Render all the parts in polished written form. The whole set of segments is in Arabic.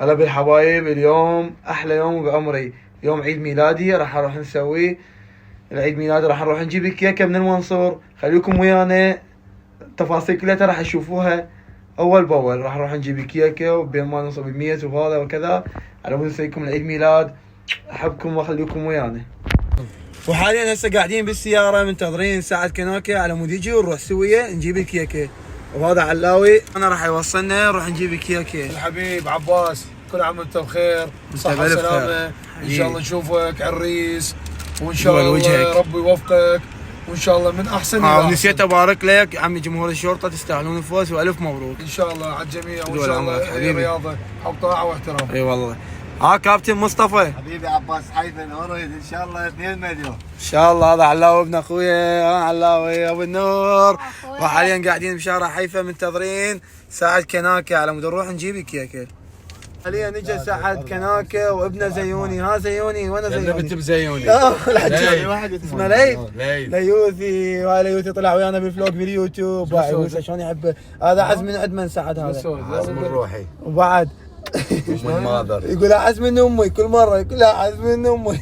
هلا بالحبايب، اليوم احلى يوم بعمري، يوم عيد ميلادي. راح نروح نسوي العيد ميلادي، راح نروح نجيب الكيكه من المنصور. خليكم ويانا، التفاصيل كلها راح تشوفوها اول باول. راح نروح نجيب الكيكه وبين ما نوصل بالميز وهذا وكذا على مود نسوي لكم العيد ميلاد. احبكم واخليكم ويانا. وحاليا هسه قاعدين بالسياره منتظرين ساعه كناكه على مود يجي ونروح سويه نجيب الكيكه. وهذا علاوي انا راح يوصلنا نروح نجيب الكيكه. الحبيب عباس كل عام وانت بخير صحة وسلامة. ان شاء الله نشوفك عريس، وان شاء الله ربي يوفقك، وان شاء الله من احسن ونسيت ابارك لك عمي جمهور الشرطه، تستاهلون الفوز والف مبروك ان شاء الله على الجميع. وان شاء الله رياضه حب طاعه واحترام. اي والله. كابتن مصطفى حبيبي عباس حيفا نوريد ان شاء الله 2 مليون ان شاء الله. هذا علاوي ابن اخويا، علاوي ابو النور. وحاليا قاعدين بشارع حيفا منتظرين ساعة كناكه على مود نروح نجيب الكيكه. حاليا نجى ساعة كناكه وابنه زيوني. ها زيوني وانا زيوني بنت بزيوني اسمه ليوثي. وهاي ليوثي طلع ويانا بالفلوق باليوتيوب. يقول شلون يحب هذا. عز من عد من سعد هذا، عز من روحي وبعد من ماذر يقول اعز من امي. كل مره يقول اعز من امي.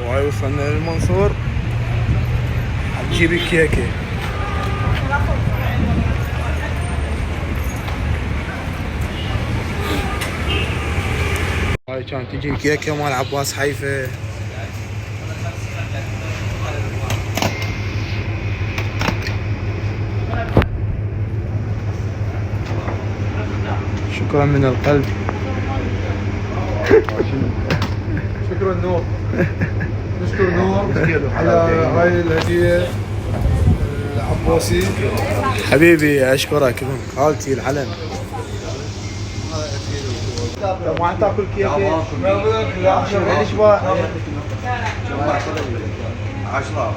وهاي وصلنا للمنصور نجيب الكيكه. هاي كانت تجي الكيكه مال عباس حيفا. شكرا من القلب. شكرا نور. نشكر نور على هاي الهدية العباسي. حبيبي اشكرك ابن خالتي العلم. ما تاكل كيكه؟ لا ليش بقى؟ 10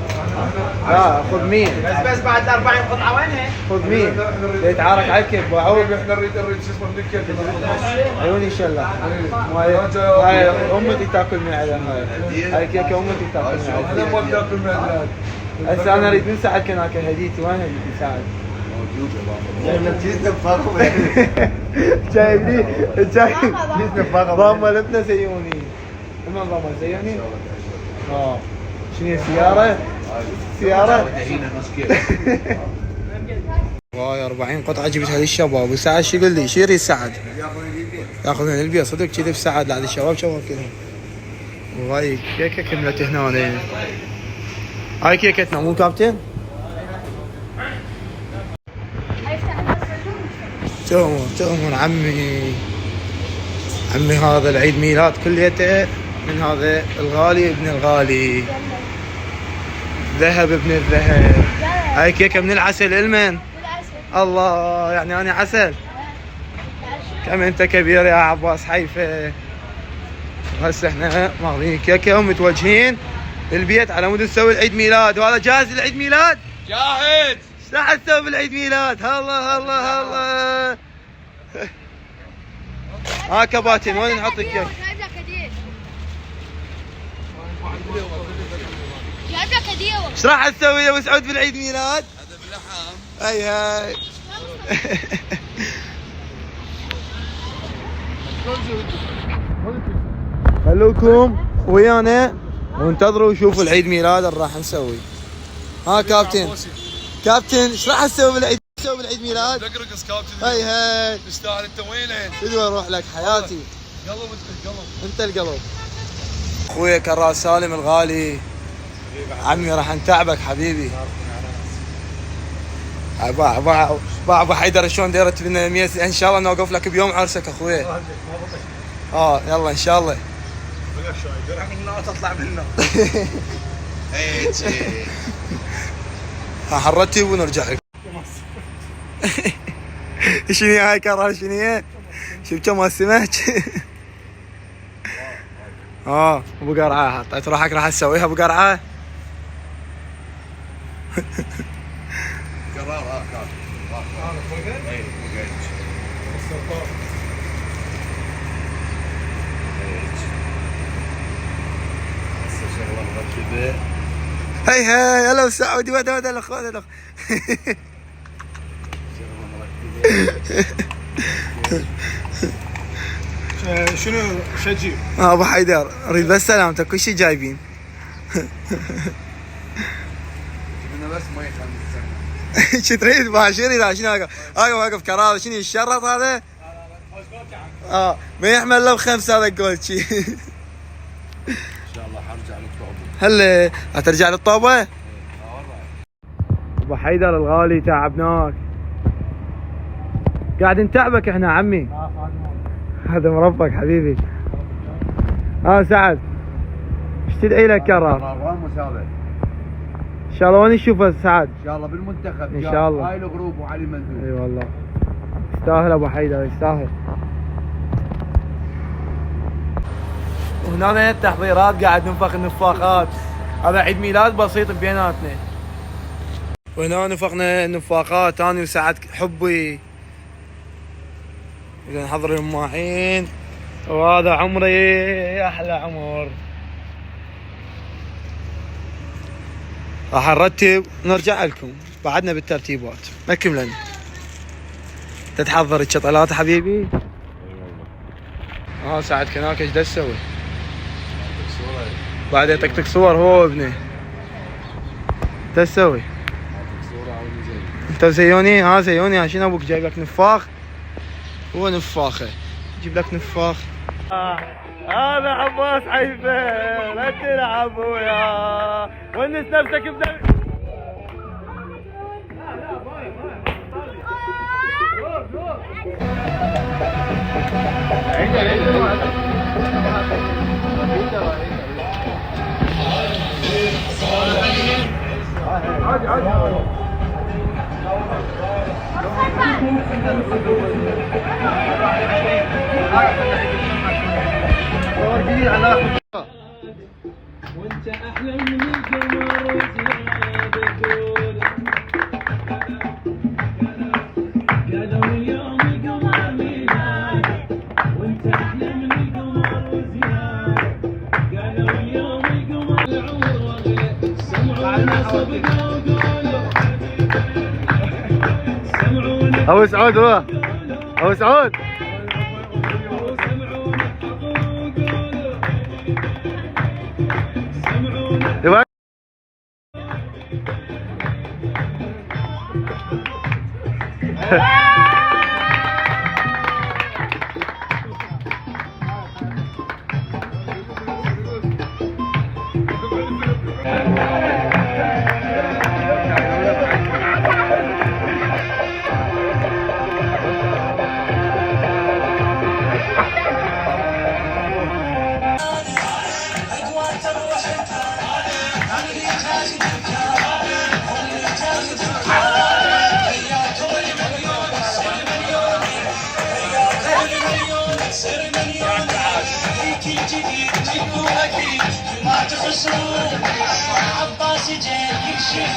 لا خذ 100 بس بعد 40 قطعه وينها؟ خذ 100 يتعارك على الكيك وعوض. احنا نريد شو اسمه من الكيك عيوني شلة. هاي امتي تاكل من عليها. هاي كيكه امتي تاكل من عليها. انا ما بتاكل من عندك. هسه انا اريد من ساعد كناكه هديتي. وين هديتي ساعد؟ جيتنا بفخمه جايب لي جايب ضامه لبنه زيوني. من ضامه زيوني؟ شنو هي سياره؟ سياره؟ واي 40 قطعه جبتها للشباب. وسعد شو يقول لي؟ شو يريد سعد؟ ياخذون البيت صدق كذي بسعد لعند الشباب شوفوا كلهم. وهاي كيكه كملت هنا. هاي كيكتنا مو كابتن؟ تؤمر عمي هذا العيد ميلاد كليته من هذا الغالي ابن الغالي، ذهب ابن الذهب. هاي كيكه من العسل المن. الله يعني انا عسل. كم انت كبير يا عباس حيفا. وهسه احنا ماخذين كيكه ومتوجهين للبيت على مود نسوي العيد ميلاد. وهذا جاهز للعيد ميلاد؟ جاهز. ايش راح تسوي بالعيد ميلاد؟ الله الله الله. ها كباتن وين نحطك اياه؟ جايب لك هديه. ايش راح تسوي يا ابو سعود بالعيد ميلاد؟ هذا بلحم. اي هاي. خلوكم ويانا وانتظروا وشوفوا العيد ميلاد اللي راح نسوي. ها كابتن. كابتن ايش راح تسوي بالعيد ميلاد؟ نقرقص كابتن. هاي هاي. تستاهل انت وينين؟ بدي اروح لك حياتي. قلب انت القلب. انت القلب. اخويا كراس سالم الغالي. عمي راح نتعبك حبيبي. ابو حيدر شلون دايرت لنا ميس ان شاء الله نوقف لك بيوم عرسك اخويا. يلا ان شاء الله. تطلع منه. حرتي ونرجع لك. شنو هاي كرهه شنو هي؟ شوف كم السمك. ابو قرعه حطيت روحك راح تسويها ابو قرعه. قرار هاي هاي هلا سعودي ودا الاخ الاخ. شنو تجيب؟ ابو حيدر اريد بس سلامتك كل شيء جايبين. بس ما يخلي. شو تريد ما شو يريد شنو واقف كراز شنو الشرط هذا؟ ما يحمل الا بخمسه هذا الجولد شي. ان شاء الله حرجع للطوبه. هلا هترجع للطوبه؟ ابو حيدر الغالي تعبناك. قاعد نتعبك احنا عمي. هذا مربك حبيبي. سعد ايش تدعي لك كرار؟ ان شاء الله وين نشوفه سعد؟ ان شاء الله بالمنتخب ان شاء الله. هاي الغروب وعلي منذور. اي والله يستاهل ابو حيدر يستاهل. وهنا التحضيرات قاعد ننفخ النفاخات. هذا عيد ميلاد بسيط بيناتنا. وهنا نفخنا النفاخات انا وسعد حبي. اذا نحضر الماعين وهذا عمري احلى عمر. راح نرتب ونرجع لكم بعدنا بالترتيبات ما كملنا. تتحضر الشطلات حبيبي؟ سعد كناك ايش تسوي؟ بعد يطقطق صور هو وابنه. تسوي؟ انت زيوني زيوني عشان ابوك جايب لك نفاخ. هو نفاخه جيب لك نفاخ. هذا عباس حيفا لا تلعب وياه ونس نفسك بدل. وانت احلى من القمر وزياده طول. قالوا اليوم القمر ميلاد وانت احلى من القمر وزياده. قالوا اليوم القمر العمر سمعونا صبقوا وقولوا. سمعونا ابو سعود هو ابو سعود. ما تخسرون عباس جاي يكشف